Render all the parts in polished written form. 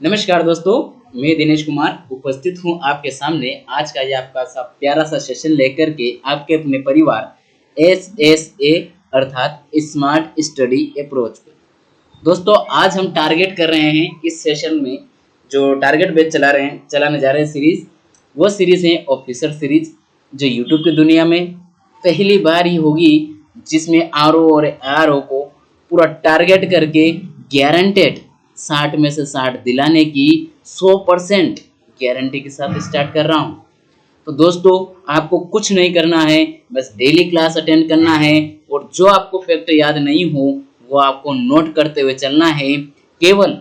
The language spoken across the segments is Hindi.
नमस्कार दोस्तों, मैं दिनेश कुमार उपस्थित हूं आपके सामने। आज का ये आपका सा प्यारा सा सेशन लेकर के आपके अपने परिवार SSA अर्थात स्मार्ट स्टडी अप्रोच पे। दोस्तों, आज हम टारगेट कर रहे हैं इस सेशन में जो टारगेट बेस चलाने जा रहे हैं सीरीज, वो सीरीज है ऑफिसर सीरीज, जो यूट्यूब की दुनिया में पहली बार ही होगी जिसमें RO और RO को पूरा टारगेट करके गारंटेड 60 में से 60 दिलाने की 100% गारंटी के साथ स्टार्ट कर रहा हूँ। तो दोस्तों, आपको कुछ नहीं करना है, बस डेली क्लास अटेंड करना है और जो आपको फैक्ट याद नहीं हो वो आपको नोट करते हुए चलना है। केवल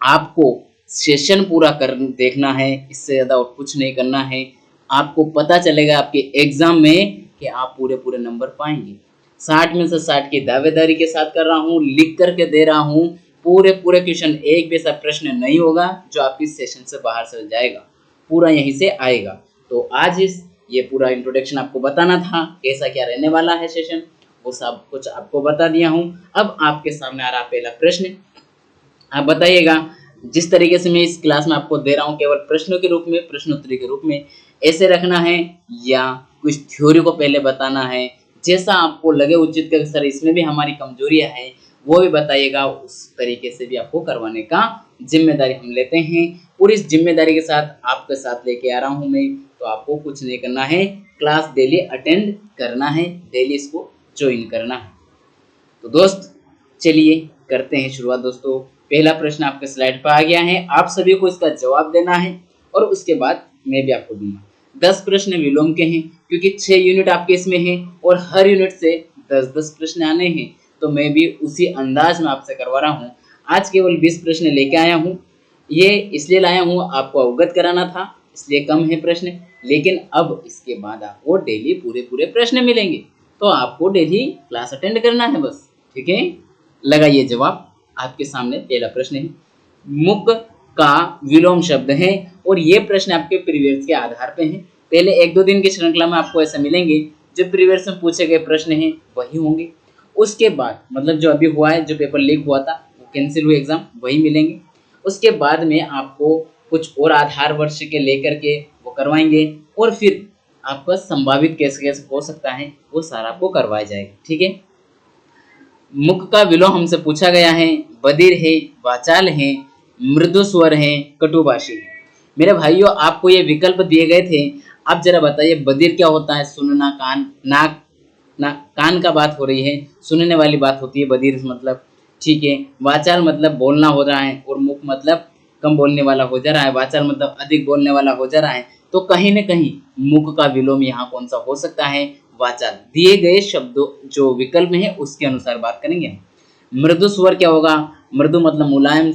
आपको सेशन पूरा कर देखना है, इससे ज़्यादा और कुछ नहीं करना है। आपको पता चलेगा आपके एग्जाम में कि आप पूरे पूरे नंबर पाएंगे। 60 में से 60 की दावेदारी के साथ कर रहा हूँ, लिख करके दे रहा हूँ। पूरे पूरे क्वेश्चन, एक भी ऐसा प्रश्न नहीं होगा जो आपकी सेशन से बाहर से जाएगा, पूरा यहीं से आएगा। तो आज ये पूरा इंट्रोडक्शन आपको बताना था, कैसा क्या रहने वाला है सेशन, वो सब कुछ आपको बता दिया हूँ। अब आपके सामने आ रहा पहला प्रश्न। आप बताइएगा, जिस तरीके से मैं इस क्लास में आपको दे रहा हूँ केवल प्रश्नों के रूप में, प्रश्नोत्तरी के रूप में ऐसे रखना है या कुछ थ्योरी को पहले बताना है, जैसा आपको लगे उचित कि सर इसमें भी हमारी कमजोरियां हैं वो भी बताइएगा। उस तरीके से भी आपको करवाने का जिम्मेदारी हम लेते हैं और इस जिम्मेदारी के साथ आपके साथ लेके आ रहा हूँ मैं। तो आपको कुछ नहीं करना है, क्लास डेली अटेंड करना है, डेली इसको ज्वाइन करना है। तो दोस्त चलिए करते हैं शुरुआत। दोस्तों, पहला प्रश्न आपके स्लाइड पर आ गया है, आप सभी को इसका जवाब देना है और उसके बाद मैं भी आपको दूंगा। 10 प्रश्न विलोम के हैं क्योंकि 6 यूनिट आपके इसमें हैं और हर यूनिट से 10-10 प्रश्न आने हैं, तो मैं भी उसी अंदाज में आपसे करवा रहा हूँ। आज केवल 20 प्रश्न लेके आया हूँ, ये इसलिए लाया हूँ आपको अवगत कराना था, इसलिए कम है प्रश्न। लेकिन अब इसके बाद आपको डेली पूरे पूरे प्रश्न मिलेंगे, तो आपको डेली क्लास अटेंड करना है बस। ठीक है, लगाइए जवाब। आपके सामने पहला प्रश्न है, मुक का विलोम शब्द है, और ये प्रश्न आपके प्रीवियस के आधार पे हैं। पहले 1-2 दिन की श्रृंखला में आपको ऐसा मिलेंगे जो प्रीवियस में पूछे गए प्रश्न हैं वही होंगे। उसके बाद मतलब जो अभी हुआ है, जो पेपर लीक हुआ था, वो कैंसिल हुए एग्जाम, वही मिलेंगे। उसके बाद में आपको कुछ और आधार वर्ष के लेकर के वो करवाएंगे और फिर आपका संभावित कैसे कैसे हो सकता है वो सारा आपको करवाया जाएगा। ठीक है, मुख का विलोम हमसे पूछा गया है, बधिर है, वाचाल है, मृदु स्वर है, कटुभाषी है। मेरे भाइयों, आपको ये विकल्प दिए गए थे, आप जरा बताइए बधिर क्या होता है? सुनना, कान, नाक ना, कान का बात हो रही है, सुनने वाली बात होती है बधिर मतलब। ठीक है, वाचाल मतलब बोलना हो रहा है और मुख मतलब कम बोलने वाला हो जा रहा है, वाचाल मतलब अधिक बोलने वाला हो जा रहा है। तो कहीं न कहीं मुख का विलोम यहाँ कौन सा हो सकता है? वाचाल। दिए गए शब्दों जो विकल्प है उसके अनुसार बात करेंगे। मृदु स्वर क्या होगा? मृदु मतलब मुलायम,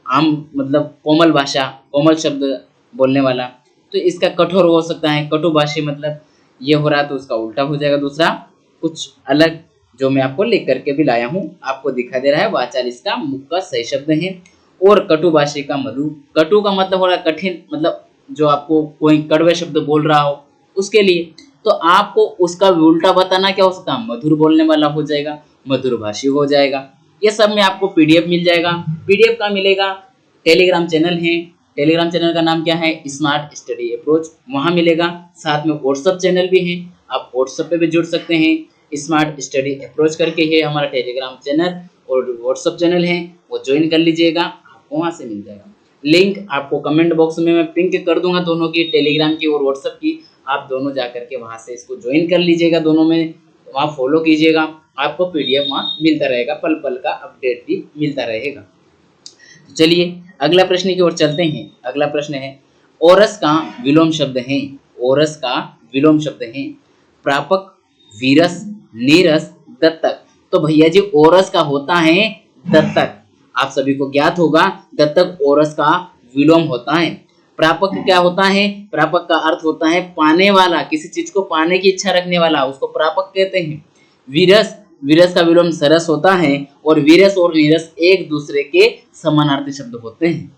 आम मतलब कोमल भाषा, कोमल शब्द बोलने वाला। तो इसका कठोर हो सकता है, कटुभाषी मतलब ये हो रहा तो उसका उल्टा हो जाएगा दूसरा कुछ अलग, जो मैं आपको लिख करके भी लाया हूँ, आपको दिखाई दे रहा है। वाचाल इसका मुख का सही शब्द है। और कटुभाषी का मधु, कटु का मतलब हो रहा है कठिन, मतलब जो आपको कोई कड़वे शब्द बोल रहा हो उसके लिए। तो आपको उसका उल्टा बताना क्या हो सकता है? मधुर बोलने वाला हो जाएगा, मधुर भाषी हो जाएगा। ये सब में आपको पीडीएफ मिल जाएगा। पीडीएफ का मिलेगा, टेलीग्राम चैनल है, टेलीग्राम चैनल का नाम क्या है? स्मार्ट स्टडी अप्रोच, वहां मिलेगा। साथ में व्हाट्सएप चैनल भी है, आप व्हाट्सएप पे भी जुड़ सकते हैं। स्मार्ट स्टडी अप्रोच करके है हमारा टेलीग्राम चैनल और व्हाट्सएप चैनल है, वो ज्वाइन कर लीजिएगा, आपको वहां से मिल जाएगा। लिंक आपको कमेंट बॉक्स में मैं पिन कर दूंगा, दोनों की, टेलीग्राम की और व्हाट्सएप की। आप दोनों जा करके वहां से इसको ज्वाइन कर लीजिएगा, दोनों में वहां फॉलो कीजिएगा, आपको पीडीएफ वहां मिलता रहेगा, पल पल का अपडेट भी मिलता रहेगा। चलिए अगला प्रश्न की ओर चलते हैं। अगला प्रश्न है, ओरस का विलोम शब्द है। ओरस का विलोम शब्द है, प्रापक, वीरस, नीरस, दत्तक। तो भैया जी ओरस का होता है दत्तक, आप सभी को ज्ञात होगा, दत्तक ओरस का विलोम होता है। प्रापक क्या होता है? प्रापक का अर्थ होता है पाने वाला, किसी चीज को पाने की इच्छा रखने वाला, उसको प्रापक कहते हैं। वीरस, वीरस का विलोम सरस होता है और वीरस और नीरस एक दूसरे के समानार्थी शब्द होते हैं।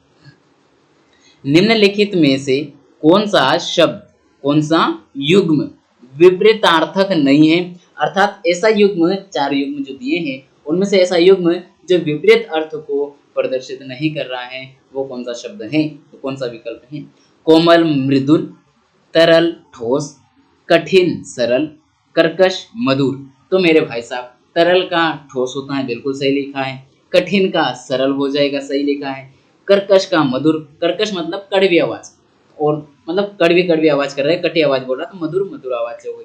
निम्नलिखित में से कौन सा शब्द, कौन सा युग्म विपरीतार्थक नहीं है? अर्थात ऐसा युग्म, 4 युग्म जो दिए हैं उनमें से ऐसा युग्म जो विपरीत अर्थ को प्रदर्शित नहीं कर रहा है, वो कौन सा शब्द है, तो कौन सा विकल्प है? कोमल मृदुल, तरल ठोस, कठिन सरल, कर्कश मधुर। तो मेरे भाई साहब तरल का ठोस होता है, बिल्कुल सही लिखा है। कठिन का सरल हो जाएगा, सही लिखा है। कर्कश का मधुर, कर्कश मतलब कड़वी आवाज, और मतलब कड़वी कड़वी आवाज कर रहे हैं, कटी आवाज बोल रहा, तो मधुर मधुर आवाज हो गई।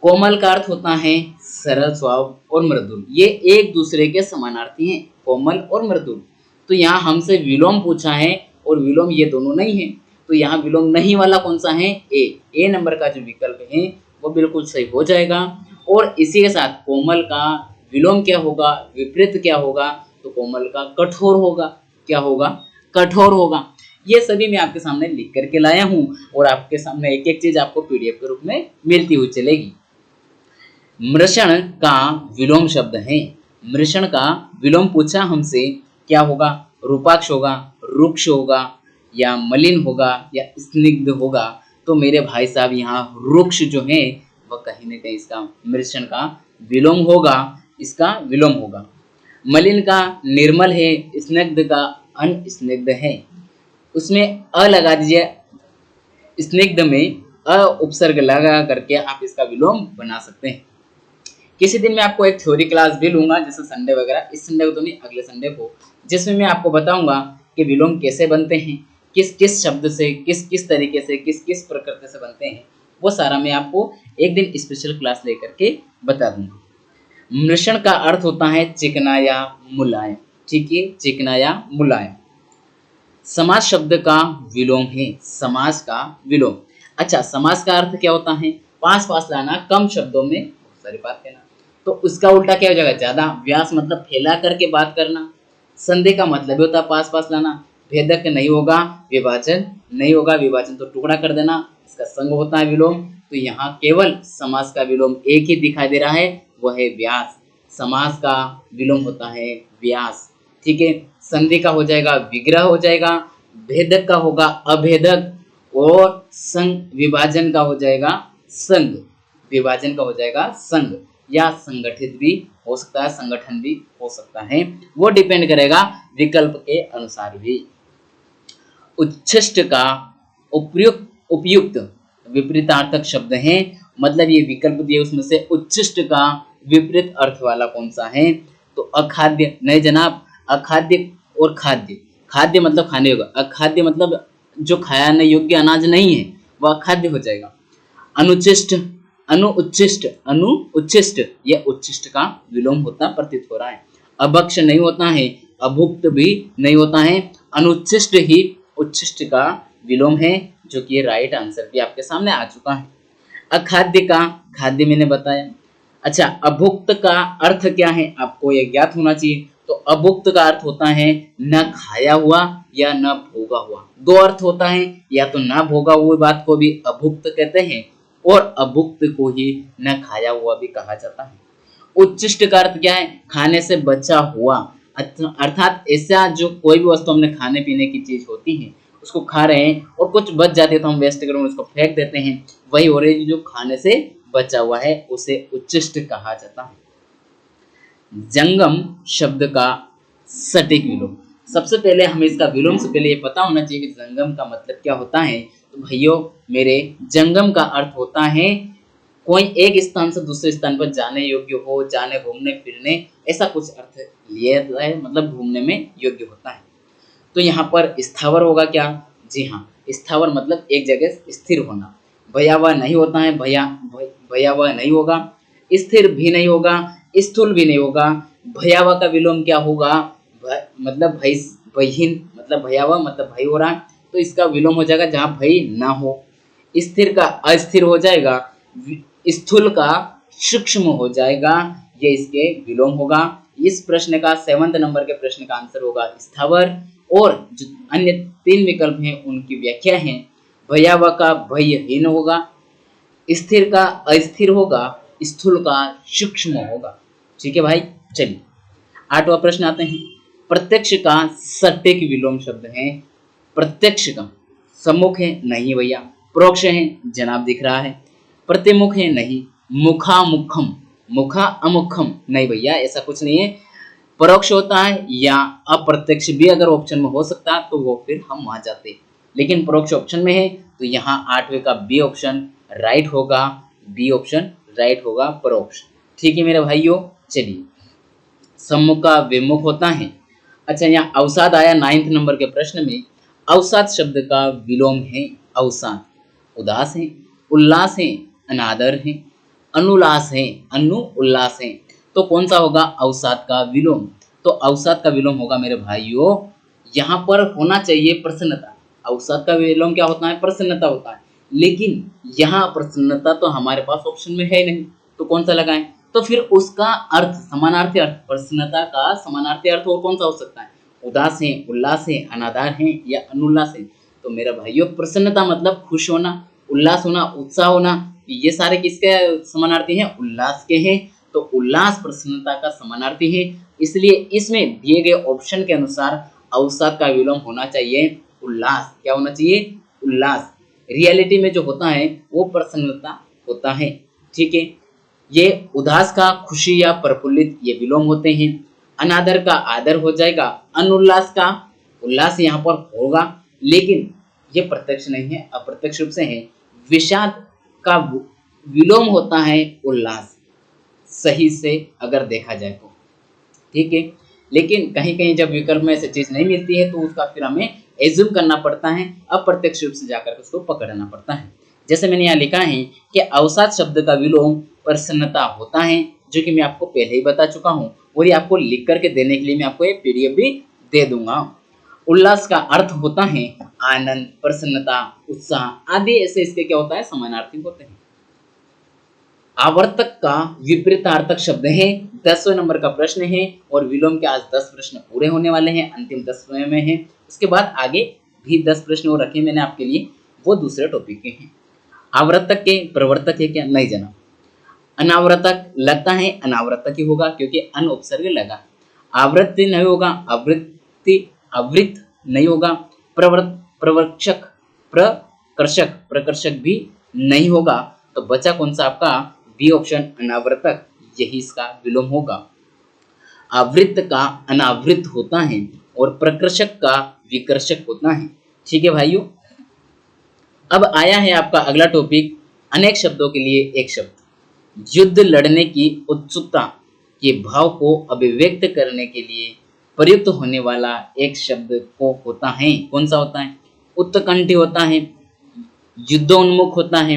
कोमल का अर्थ होता है सरल स्वभाव और मृदुल, ये एक दूसरे के समानार्थी हैं, कोमल और मृदुल। तो यहाँ हमसे विलोम पूछा है, और विलोम ये दोनों नहीं है, तो यहाँ विलोम नहीं वाला कौन सा है? ए नंबर का जो विकल्प है वो बिल्कुल सही हो जाएगा। और इसी के साथ कोमल का विलोम क्या होगा, विपरीत क्या होगा? तो कोमल का कठोर होगा। क्या होगा? कठोर होगा। ये सभी मैं आपके सामने लिख करके लाया हूँ, और आपके सामने एक एक चीज आपको पीडीएफ के रूप में मिलती हुई चलेगी। मृषण का विलोम शब्द है। मृषण का विलोम पूछा हमसे, क्या होगा? रूपाक्ष होगा, रुक्ष होगा, या मलिन होगा, या स्निग्ध होगा। तो मेरे भाई साहब यहाँ रुक्ष जो है वह कहीं न कहीं इसका मृषण का विलोम होगा, इसका विलोम होगा। मलिन का निर्मल है, स्निग्ध का अनस्निग्ध है। उसमें अ लगा दीजिए, स्निग्ध में अ उपसर्ग लगा करके आप इसका विलोम बना सकते हैं। किसी दिन मैं आपको एक थ्योरी क्लास भी लूंगा, जैसे संडे वगैरह, इस संडे को तो नहीं, अगले संडे को, जिसमें मैं आपको बताऊंगा कि विलोम कैसे बनते हैं, किस किस शब्द से, किस किस तरीके से, किस किस प्रकृति से बनते हैं। वो सारा मैं आपको एक दिन स्पेशल क्लास लेकर के बता दूंगा। मृषण का अर्थ होता है चिकना या मुलायम। ठीक है, चिकना या मुलायम। समास शब्द का विलोम है, समास का विलोम। अच्छा, समास का अर्थ क्या होता है? पास पास लाना, कम शब्दों में बहुत सारी बात कहना। तो उसका उल्टा क्या हो जाएगा? ज्यादा। व्यास मतलब फैला करके बात करना। संधि का मतलब होता है पास पास लाना। भेदक नहीं होगा, विभाजन नहीं होगा, विभाजन तो टुकड़ा कर देना, इसका संग होता है विलोम। तो यहाँ केवल समास का विलोम एक ही दिखाई दे रहा है, वह है व्यास। समास का विलोम होता है व्यास। ठीक है, संधि का हो जाएगा विग्रह हो जाएगा, भेदक का होगा अभेदक, और संग विभाजन का हो जाएगा संग। विभाजन का हो जाएगा संग, या संगठित भी हो सकता है, संगठन भी हो सकता है, वो डिपेंड करेगा विकल्प के अनुसार भी। उच्छिष्ट का उपयुक्त उपयुक्त विपरीतार्थक शब्द है, मतलब ये विकल्प दिए उसमें से उच्छिष्ट का विपरीत अर्थ वाला कौन सा है? तो अखाद्य। नहीं जनाब, अखाद्य और खाद्य। खाद्य मतलब खाने योग्य, अखाद्य मतलब जो खाने योग्य अनाज नहीं है वह अखाद्य हो जाएगा। अनुचिष्ट, अनुउच्छिष्ट, अनुउच्छिष्ट, यह उच्छिष्ट का विलोम होता प्रतीत हो रहा है। अभक्ष नहीं होता है, अभुक्त भी नहीं होता है, अनुच्छिष्ट ही उच्छिष्ट का विलोम है, जो कि राइट आंसर भी आपके सामने आ चुका है। अखाद्य का खाद्य मैंने बताया। अच्छा, अभुक्त का अर्थ क्या है आपको ये ज्ञात होना चाहिए। तो अभुक्त का अर्थ होता है न खाया हुआ या न भोगा हुआ। दो अर्थ होता है, या तो न भोगा हुई बात को भी अभुक्त कहते हैं, और अभुक्त को ही न खाया हुआ भी कहा जाता है। उच्छिष्ट का अर्थ क्या है? खाने से बचा हुआ, अर्थात ऐसा जो कोई भी वस्तु हमने खाने पीने की चीज होती है उसको खा रहे हैं और कुछ बच जाती है तो हम वेस्ट करें उसको फेंक देते हैं, वही हो रही जो खाने से बचा हुआ है उसे उच्छिष्ट कहा जाता है। जंगम शब्द का सटीक विलोम। सबसे पहले हमें इसका विलोम से पहले ये पता होना चाहिए कि जंगम का मतलब क्या होता है। तो भाइयों मेरे, जंगम का अर्थ होता है कोई एक स्थान से दूसरे स्थान पर जाने योग्य हो, जाने घूमने फिरने, ऐसा कुछ अर्थ लिया है, मतलब घूमने में योग्य होता है। तो यहाँ पर स्थावर होगा क्या? जी हाँ, स्थावर मतलब एक जगह स्थिर होना। भयावह नहीं होता है, भयावह नहीं होगा, स्थिर भी नहीं होगा, स्थूल भी नहीं होगा। भयावह का विलोम क्या होगा? मतलब भयहीन, मतलब भयावह मतलब भय हो रहा है, तो इसका विलोम हो जाएगा जहाँ भय ना हो। स्थिर का अस्थिर हो जाएगा, स्थूल का सूक्ष्म हो जाएगा, ये इसके विलोम होगा। इस प्रश्न का 7वें नंबर के प्रश्न का आंसर होगा स्थावर, और जो अन्य 3 विकल्प हैं उनकी व्याख्या है। भयावह का भयहीन होगा, स्थिर का अस्थिर होगा, स्थूल का सूक्ष्म होगा। ठीक है भाई, चलिए 8वां प्रश्न आते हैं। प्रत्यक्ष का सटीक विलोम शब्द है। प्रत्यक्ष का सम्मुख है, नहीं भैया। प्रोक्ष है, जनाब दिख रहा है। प्रतिमुख है, नहीं। मुखामुखम, मुखा अमुखम, नहीं भैया ऐसा कुछ नहीं है। परोक्ष होता है या अप्रत्यक्ष भी अगर ऑप्शन में हो सकता तो वो फिर हम वहां जाते, लेकिन परोक्ष ऑप्शन में है तो यहाँ आठवें का बी ऑप्शन राइट होगा, बी ऑप्शन राइट होगा परोक्ष। ठीक है मेरे भाइयों, चलिए सम्मुख का विमुख होता है। अच्छा यहाँ अवसाद आया 9th नंबर के प्रश्न में। अवसाद शब्द का विलोम है अवसाद। उदास है, उल्लास है, अनादर है, अनुल्लास है, अनु उल्लास है, तो कौन सा होगा अवसाद का विलोम? तो अवसाद का विलोम होगा मेरे भाइयों, यहाँ पर होना चाहिए प्रसन्नता। अवसाद का विलोम क्या होता है? प्रसन्नता होता है, लेकिन यहाँ प्रसन्नता तो हमारे पास ऑप्शन में है नहीं, तो कौन सा लगाएं? तो फिर उसका अर्थ समानार्थी अर्थ, प्रसन्नता का समानार्थी अर्थ और कौन सा हो सकता है? उदास है, उल्लास है, अनादर है या अनुल्लास है। तो मेरा भाइयों प्रसन्नता मतलब खुश होना, उल्लास होना, उत्साह होना, ये सारे किसके समानार्थी हैं? उल्लास के हैं। तो उल्लास प्रसन्नता का समानार्थी है, इसलिए इसमें दिए गए ऑप्शन के अनुसार अवसाद का विलोम होना चाहिए उल्लास। क्या होना चाहिए? उल्लास। रियलिटी में जो होता है वो प्रसन्नता होता है। ठीक है, ये उदास का खुशी या प्रफुल्लित ये विलोम होते हैं। अनादर का आदर हो जाएगा, अनुल्लास का उल्लास यहाँ पर होगा, लेकिन ये प्रत्यक्ष नहीं है, अप्रत्यक्ष रूप से है। विषाद का विलोम होता है उल्लास, सही से अगर देखा जाए तो। ठीक है, लेकिन कहीं कहीं जब विकल्प में ऐसी चीज नहीं मिलती है तो उसका फिर हमें एज्यूम करना पड़ता है, अप्रत्यक्ष रूप से जाकर उसको पकड़ना पड़ता है। जैसे मैंने यहाँ लिखा है कि अवसाद शब्द का विलोम प्रसन्नता होता है, जो कि मैं आपको पहले ही बता चुका हूँ, और ये आपको लिख करके देने के लिए मैं आपको एक पीडीएफ भी दे दूंगा। उल्लास का अर्थ होता है आनंद, प्रसन्नता, उत्साह आदि, ऐसे इसके क्या होता है? समानार्थी होते हैं। आवर्तक का विपरीतार्थक शब्द है। 10वें नंबर का प्रश्न है और विलोम के आज 10 प्रश्न पूरे होने वाले हैं, अंतिम 10वें में है। उसके बाद आगे भी 10 प्रश्न और रखे मैंने आपके लिए, वो दूसरे टॉपिक के हैं। आवर्तक के प्रवर्तक है क्या? नहीं जना। अनावर्तक लगता है अनावर्तक ही होगा क्योंकि अन उपसर्ग लगा। आवृत्ति नहीं होगा, आवृत्त नहीं होगा। प्रवर्क्षक, प्रकर्षक, प्रकर्षक भी नहीं होगा। तो बचा कौन सा आपका? बी ऑप्शन अनावर्तक, यही इसका विलोम होगा। आवृत्त का अनावृत होता है और प्रकर्षक का विकर्षक होता है। ठीक है भाइयों, अब आया है आपका अगला टॉपिक, अनेक शब्दों के लिए एक शब्द। युद्ध लड़ने की उत्सुकता के भाव को अभिव्यक्त करने के लिए प्रयुक्त होने वाला एक शब्द को होता है, कौन सा होता है? उत्कंठी होता है, युद्धोन्मुख होता है,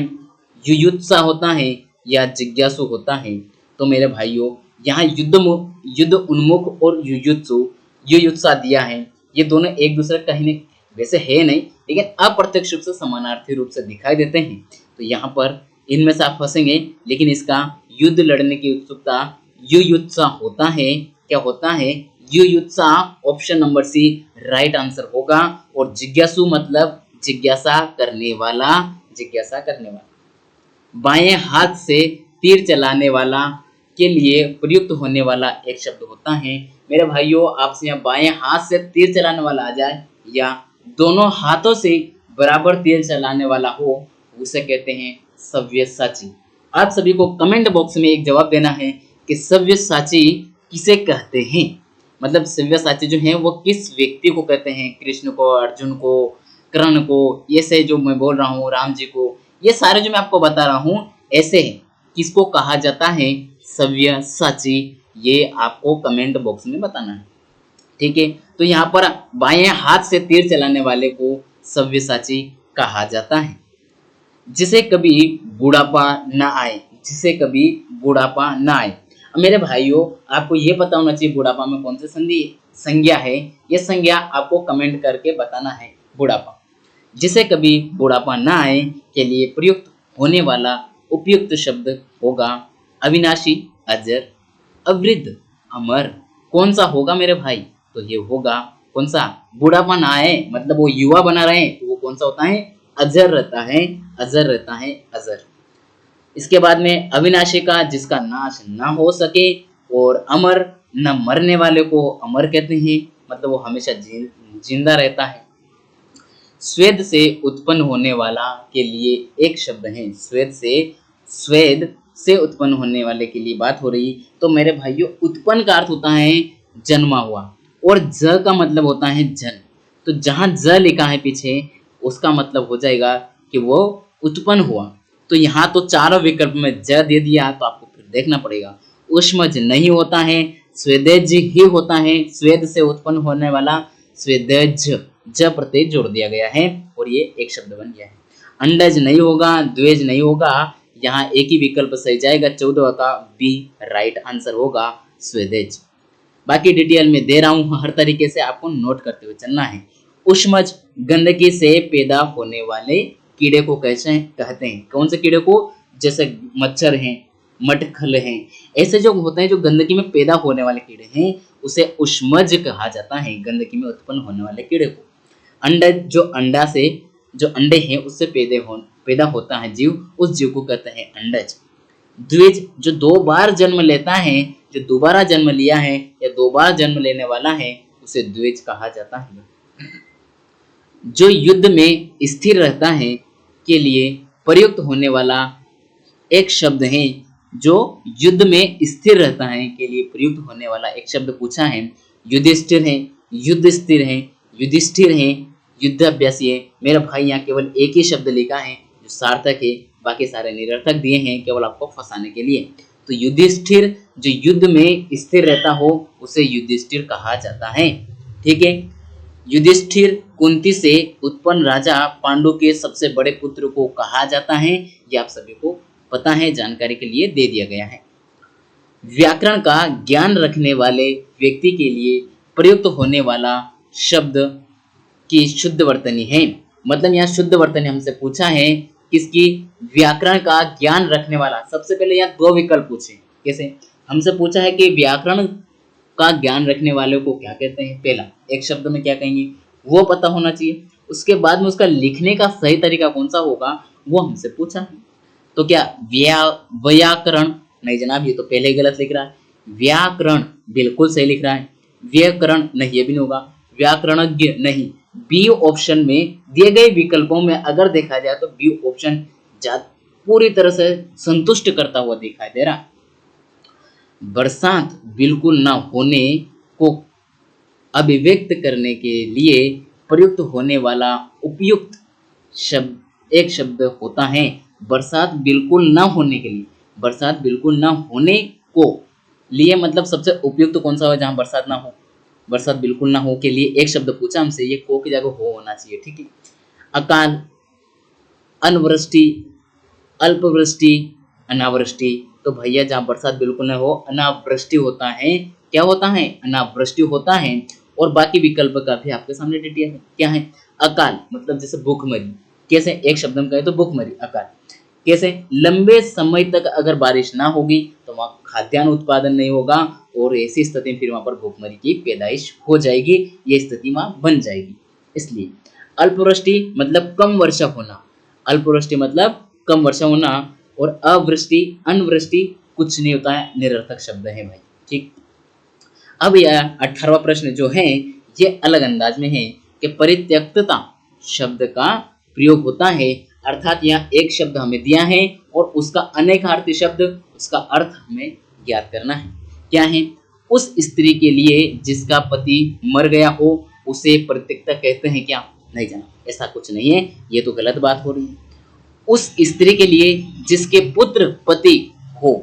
युयुत्सा होता है या जिज्ञासु होता है। तो मेरे भाइयों यहाँ युद्ध उन्मुख और युयुत्सा दिया है, ये दोनों एक दूसरे कहीं नहीं, वैसे है नहीं, लेकिन अप्रत्यक्ष रूप से समानार्थी रूप से दिखाई देते हैं। तो यहाँ पर इनमें से आप फंसेंगे, लेकिन इसका युद्ध लड़ने की उत्सुकता युयुत्सा होता है। क्या होता है? युयुत्सा, option number C right answer होगा। और जिज्ञासु मतलब जिज्ञासा करने वाला, जिज्ञासा करने वाला। बाएं हाथ से तीर चलाने वाला के लिए प्रयुक्त होने वाला एक शब्द होता है। मेरे भाइयों आपसे यहाँ बाएं हाथ से तीर चलाने वाला आ जाए या दोनों हाथों से बराबर तीर चलाने वाला हो, उसे कहते हैं सव्यसाची। आप सभी को कमेंट बॉक्स में एक जवाब देना है कि सव्यसाची किसे कहते हैं, मतलब सव्यसाची जो है वो किस व्यक्ति को कहते हैं? कृष्ण को, अर्जुन को, कर्ण को, ये से जो मैं बोल रहा हूँ, राम जी को, ये सारे जो मैं आपको बता रहा हूँ ऐसे किसको कहा जाता है? सव्यसाची। ये आपको कमेंट बॉक्स में बताना है। ठीक है, तो यहाँ पर बाएं हाथ से तीर चलाने वाले को सव्यसाची कहा जाता है। जिसे कभी बुढ़ापा न आए, जिसे कभी बुढ़ापा न आए। मेरे भाइयों आपको ये पता होना चाहिए बुढ़ापा में कौन सी संज्ञा है, ये संज्ञा आपको कमेंट करके बताना है। बुढ़ापा, जिसे कभी बुढ़ापा न आए के लिए प्रयुक्त होने वाला उपयुक्त शब्द होगा अविनाशी, अजर, अवृद्ध, अमर। कौन सा होगा मेरे भाई? तो ये होगा कौन सा? बुढ़ापा ना आए मतलब वो युवा बना रहे, तो वो कौन सा होता है? अजर रहता है, अजर रहता है, अजर। इसके बाद में अविनाशी का जिसका नाश ना हो सके, और अमर न मरने वाले को अमर कहते हैं, मतलब वो हमेशा जिंदा रहता है। स्वेद से उत्पन्न होने वाला के लिए एक शब्द है। स्वेद से उत्पन्न होने वाले के लिए बात हो रही। तो मेरे भाइयों उत्पन्न का अर्थ होता है जन्मा हुआ, और ज का मतलब होता है जन। तो जहां ज लिखा है पीछे उसका मतलब हो जाएगा कि वो उत्पन्न हुआ। तो यहाँ तो चारों विकल्प में ज दे दिया, तो आपको फिर देखना पड़ेगा। उष्मज नहीं होता है, स्वेदज ही होता है, स्वेद से उत्पन्न होने वाला स्वेदज, ज प्रत्यय जोड़ दिया गया है और ये एक शब्द बन गया है। अंडज नहीं होगा, द्वेज नहीं होगा, यहाँ एक ही विकल्प सही जाएगा, 14 का बी राइट आंसर होगा स्वेदेज। बाकी डिटेल में दे रहा हूं, हर तरीके से आपको नोट करते हुए चलना है। उष्मज गंदगी से पैदा होने वाले कीड़े को कैसे कहते हैं? कौन से कीड़े को? जैसे मच्छर हैं, मटखल हैं, ऐसे जो होते हैं जो गंदगी में पैदा होने वाले कीड़े हैं, उसे उष्मज कहा जाता है, गंदगी में उत्पन्न होने वाले कीड़े को। अंडज जो अंडा से, जो अंडे हैं उससे पैदा होता है जीव, उस जीव को कहते हैं अंडज। द्विज जो 2 बार जन्म लेता है, जो दोबारा जन्म लिया है या 2 बार जन्म लेने वाला है, उसे द्विज कहा जाता है। जो युद्ध में स्थिर रहता है के लिए प्रयुक्त होने वाला एक शब्द है, जो युद्ध में स्थिर रहता है के लिए प्रयुक्त होने वाला एक शब्द पूछा है। युधिष्ठिर है, युद्ध स्थिर है, युधिष्ठिर है, युद्धाभ्यासी है। मेरा भाई यहाँ केवल एक ही शब्द लिखा है जो सार्थक है, बाकी सारे निरर्थक दिए हैं केवल आपको फंसाने के लिए। तो युधिष्ठिर जो युद्ध में स्थिर रहता हो उसे युधिष्ठिर कहा जाता है। ठीक है। युधिष्ठिर कुंती से उत्पन्न राजा पांडु के सबसे बड़े पुत्र को कहा जाता है। ये आप सभी को पता है, जानकारी के लिए दे दिया गया है। व्याकरण का ज्ञान रखने वाले व्यक्ति के लिए प्रयुक्त होने वाला शब्द की शुद्ध वर्तनी है। मतलब यहाँ शुद्ध वर्तनी हमसे पूछा है किसकी? व्याकरण का ज्ञान रखने वाला। सबसे पहले यहाँ 2 विकल्प पूछे। कैसे? हमसे पूछा है कि व्याकरण का ज्ञान रखने वाले को क्या कहते हैं। पहला एक शब्द में क्या कहेंगे वो पता होना चाहिए। उसके बाद में उसका लिखने का सही तरीका कौन सा होगा वो हमसे पूछा है। तो क्या व्याकरण? नहीं जनाब, ये तो पहले ही गलत लिख रहा है। व्याकरण बिल्कुल सही लिख रहा है। व्याकरण नहीं, ये भी नहीं होगा। व्याकरणज्ञ नहीं। बी ऑप्शन में दिए गए विकल्पों में अगर देखा जाए तो बी ऑप्शन पूरी तरह से संतुष्ट करता हुआ दिखाई दे रहा। बरसात बिल्कुल ना होने को अभिव्यक्त करने के लिए प्रयुक्त होने वाला उपयुक्त शब्द एक शब्द होता है। बरसात बिल्कुल ना होने के लिए, बरसात बिल्कुल ना होने को लिए मतलब सबसे उपयुक्त कौन सा हो जहां बरसात ना हो? बरसात बिल्कुल ना हो के लिए एक शब्द पूछा हमसे, ये को की जगह हो होना चाहिए। ठीक है। अकाल, अनवृष्टि, अल्पवृष्टि, अनावृष्टि। तो भैया जहाँ बरसात बिल्कुल न हो अनावृष्टि होता है। क्या होता है? अनावृष्टि होता है। और बाकी विकल्प का भी आपके सामने डिटेल है। क्या है? अकाल मतलब जैसे भूखमरी। कैसे? एक शब्द में कहे तो भूखमरी, अकाल। कैसे? लंबे समय तक अगर बारिश ना होगी तो वहाँ खाद्यान्न उत्पादन नहीं होगा और ऐसी स्थिति फिर वहां पर भूखमरी की पैदाइश हो जाएगी, ये स्थिति वहां बन जाएगी। इसलिए अल्पवृष्टि मतलब कम वर्षा होना, अल्पवृष्टि मतलब कम वर्षा होना, और अवृष्टि अनवृष्टि कुछ नहीं होता है, निरर्थक शब्द है भाई। ठीक। अब यह 18वां प्रश्न जो है ये अलग अंदाज में है कि परित्यक्तता शब्द का प्रयोग होता है। अर्थात यहाँ एक शब्द हमें दिया है और उसका अनेकार्थी शब्द, उसका अर्थ हमें ज्ञात करना है। क्या है? उस स्त्री के लिए जिसका पति मर गया हो उसे परित्यक्ता कहते हैं क्या? नहीं जाना, ऐसा कुछ नहीं है, ये तो गलत बात हो रही है। उस स्त्री के लिए जिसके पुत्र पति हो,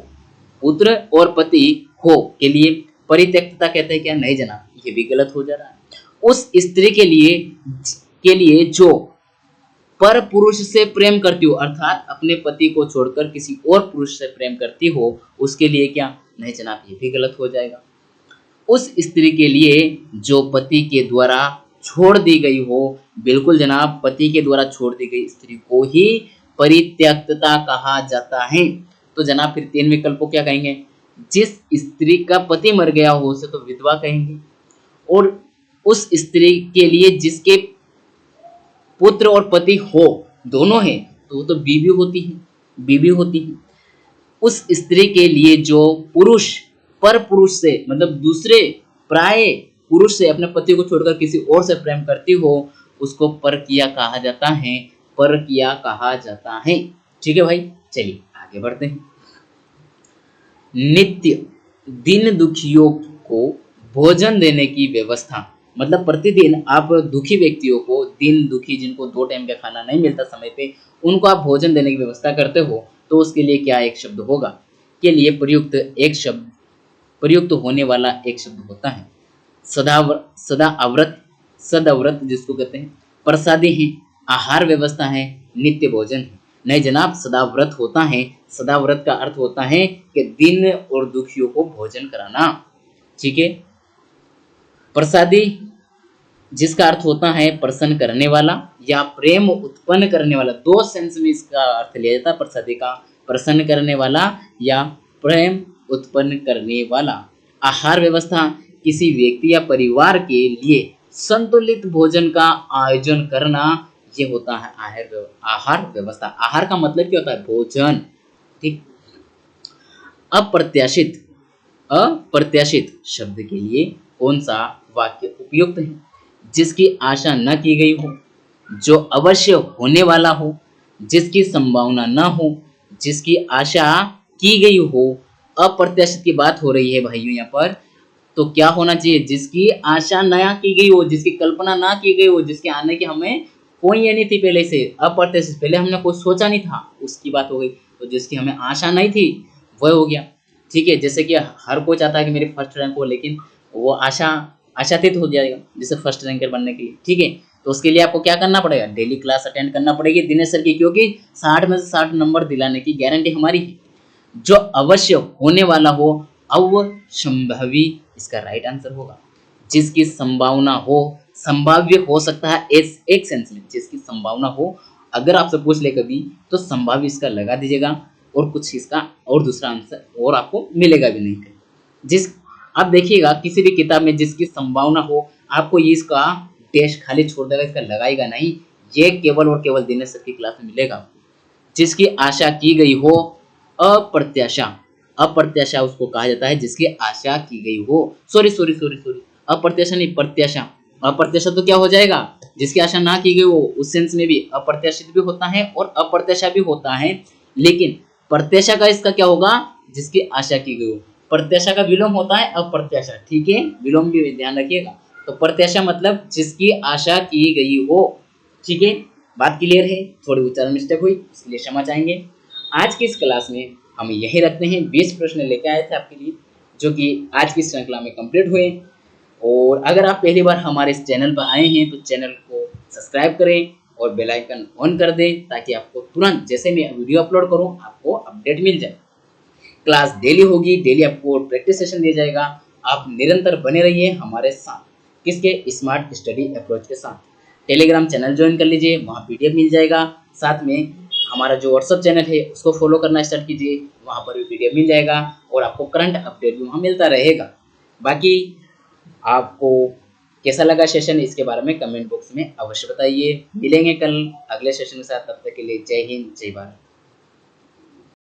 पुत्र और पति हो के लिए परित्यक्तता कहते हैं क्या? नहीं जना, ये भी गलत हो जा रहा है। उस स्त्री के लिए जो पर पुरुष से प्रेम करती हो, अर्थात अपने पति को छोड़कर किसी और पुरुष से प्रेम करती हो, उसके लिए क्या? नहीं जनाब, ये भी गलत हो जाएगा। उस स्त्री के लिए जो पति के द्वारा छोड़ दी गई हो, बिल्कुल जनाब, पति के द्वारा छोड़ दी गई स्त्री को ही परित्यक्तता कहा जाता है। तो जनाब फिर 3 विकल्प को क्या कहेंगे? जिस स्त्री का पति मर गया हो उसे तो विधवा कहेंगे, और उस स्त्री के लिए जिसके पुत्र और पति हो दोनों है तो वो तो बीवी होती है, बीवी होती है। उस स्त्री के लिए जो पुरुष पर पुरुष से मतलब दूसरे प्राय पुरुष से अपने पति को छोड़कर किसी और से प्रेम करती हो उसको परकिया कहा जाता है, परकिया कहा जाता है। ठीक है भाई, चलिए आगे बढ़ते हैं। नित्य दिन दुखियों को भोजन देने की व्यवस्था, मतलब प्रतिदिन आप दुखी व्यक्तियों को, दिन दुखी जिनको 2 टाइम का खाना नहीं मिलता समय पे, उनको आप भोजन देने की व्यवस्था करते हो, तो उसके लिए क्या एक शब्द होगा? के लिए प्रयुक्त होने वाला एक शब्द होता है सदाव्रत, सदाव्रत जिसको कहते हैं, प्रसादी है, आहार व्यवस्था है, नित्य भोजन है। नहीं जनाब, सदाव्रत होता है, सदाव्रत का अर्थ होता है कि दिन और दुखियों को भोजन कराना। ठीक है। प्रसादी जिसका अर्थ होता है प्रसन्न करने वाला या प्रेम उत्पन्न करने वाला, दो सेंस में इसका अर्थ लिया जाता है प्रसादी का, प्रसन्न करने वाला या प्रेम उत्पन्न करने वाला। आहार व्यवस्था किसी व्यक्ति या परिवार के लिए संतुलित भोजन का आयोजन करना, ये होता है आहार व्यवस्था। आहार का मतलब क्या होता है? भोजन। ठीक। अप्रत्याशित, अप्रत्याशित शब्द के लिए कौन सा वाक्य उपयुक्त है? जिसकी आशा न की गई हो, जो अवश्य होने वाला हो, जिसकी संभावना न हो, जिसकी आशा की गई हो। अप्रत्याशित की बात हो रही है भाइयों यहाँ पर, तो क्या होना चाहिए? जिसकी आशा नया की गई हो, जिसकी कल्पना ना की गई हो, जिसके आने की हमें कोई ये नहीं थी पहले से। अप्रत्याशित, पहले हमने कुछ सोचा नहीं था, उसकी बात हो गई। तो जिसकी हमें आशा नहीं थी वह हो गया। ठीक है। जैसे कि हर कोई चाहता है कि मेरी फर्स्ट रैंक हो, लेकिन वो आशातीत हो जाएगा जैसे फर्स्ट रैंकर बनने के लिए। ठीक है। तो उसके लिए आपको क्या करना पड़ेगा? डेली क्लास अटेंड करना पड़ेगी दिनेश सर की, क्योंकि 60 में से 60 नंबर दिलाने की गारंटी हमारी है। जो अवश्य होने वाला हो, अवसंभावी इसका राइट आंसर होगा। जिसकी संभावना हो, संभाव्य हो सकता है एक सेंस में, जिसकी संभावना हो। अगर आपसे पूछ ले कभी तो संभाव्य इसका लगा दीजिएगा, और कुछ इसका और दूसरा आंसर और आपको मिलेगा भी नहीं। जिस आप देखिएगा किसी भी किताब में जिसकी संभावना हो, आपको ये इसका डैश खाली छोड़ देगा, इसका लगाएगा नहीं। ये केवल और केवल दिनेश सर की क्लास में मिलेगा। जिसकी आशा की गई हो, अप्रत्याशा, अप्रत्याशा उसको कहा जाता है जिसकी आशा की गई हो। सॉरी, अप्रत्याशा नहीं, प्रत्याशा। अप्रत्याशा तो क्या हो जाएगा? जिसकी आशा ना की गई हो। उस सेंस में भी अप्रत्याशित भी होता है और अप्रत्याशा भी होता है, लेकिन प्रत्याशा का इसका क्या होगा? जिसकी आशा की गई हो। प्रत्याशा का विलोम होता है अप्रत्याशा। ठीक है, विलोम भी ध्यान रखिएगा। तो प्रत्याशा मतलब जिसकी आशा की गई हो। ठीक है, बात क्लियर है? थोड़ी उच्चारण मिस्टेक हुई, इसलिए क्षमा चाहेंगे। आज की इस क्लास में हम यही रखते हैं। 20 प्रश्न लेकर आए थे आपके लिए, जो कि आज की श्रृंखला में कंप्लीट हुए। और अगर आप पहली बार हमारे इस चैनल पर आए हैं तो चैनल को सब्सक्राइब करें और बेल आइकन ऑन कर दें, ताकि आपको तुरंत जैसे मैं वीडियो अपलोड करूं आपको अपडेट मिल जाए। क्लास डेली होगी, डेली आपको प्रैक्टिस सेशन दिया जाएगा। आप निरंतर बने रहिए हमारे साथ। किसके? स्मार्ट स्टडी अप्रोच के साथ। टेलीग्राम चैनल ज्वाइन कर लीजिए, वहाँ पीडीएफ मिल जाएगा। साथ में हमारा जो व्हाट्सअप चैनल है उसको फॉलो करना स्टार्ट कीजिए, वहाँ पर भी पीडीएफ मिल जाएगा और आपको करंट अपडेट भी वहाँ मिलता रहेगा। बाकी आपको कैसा लगा सेशन, इसके बारे में कमेंट बॉक्स में अवश्य बताइए। मिलेंगे कल अगले सेशन के साथ, तब तक के लिए जय हिंद, जय भारत।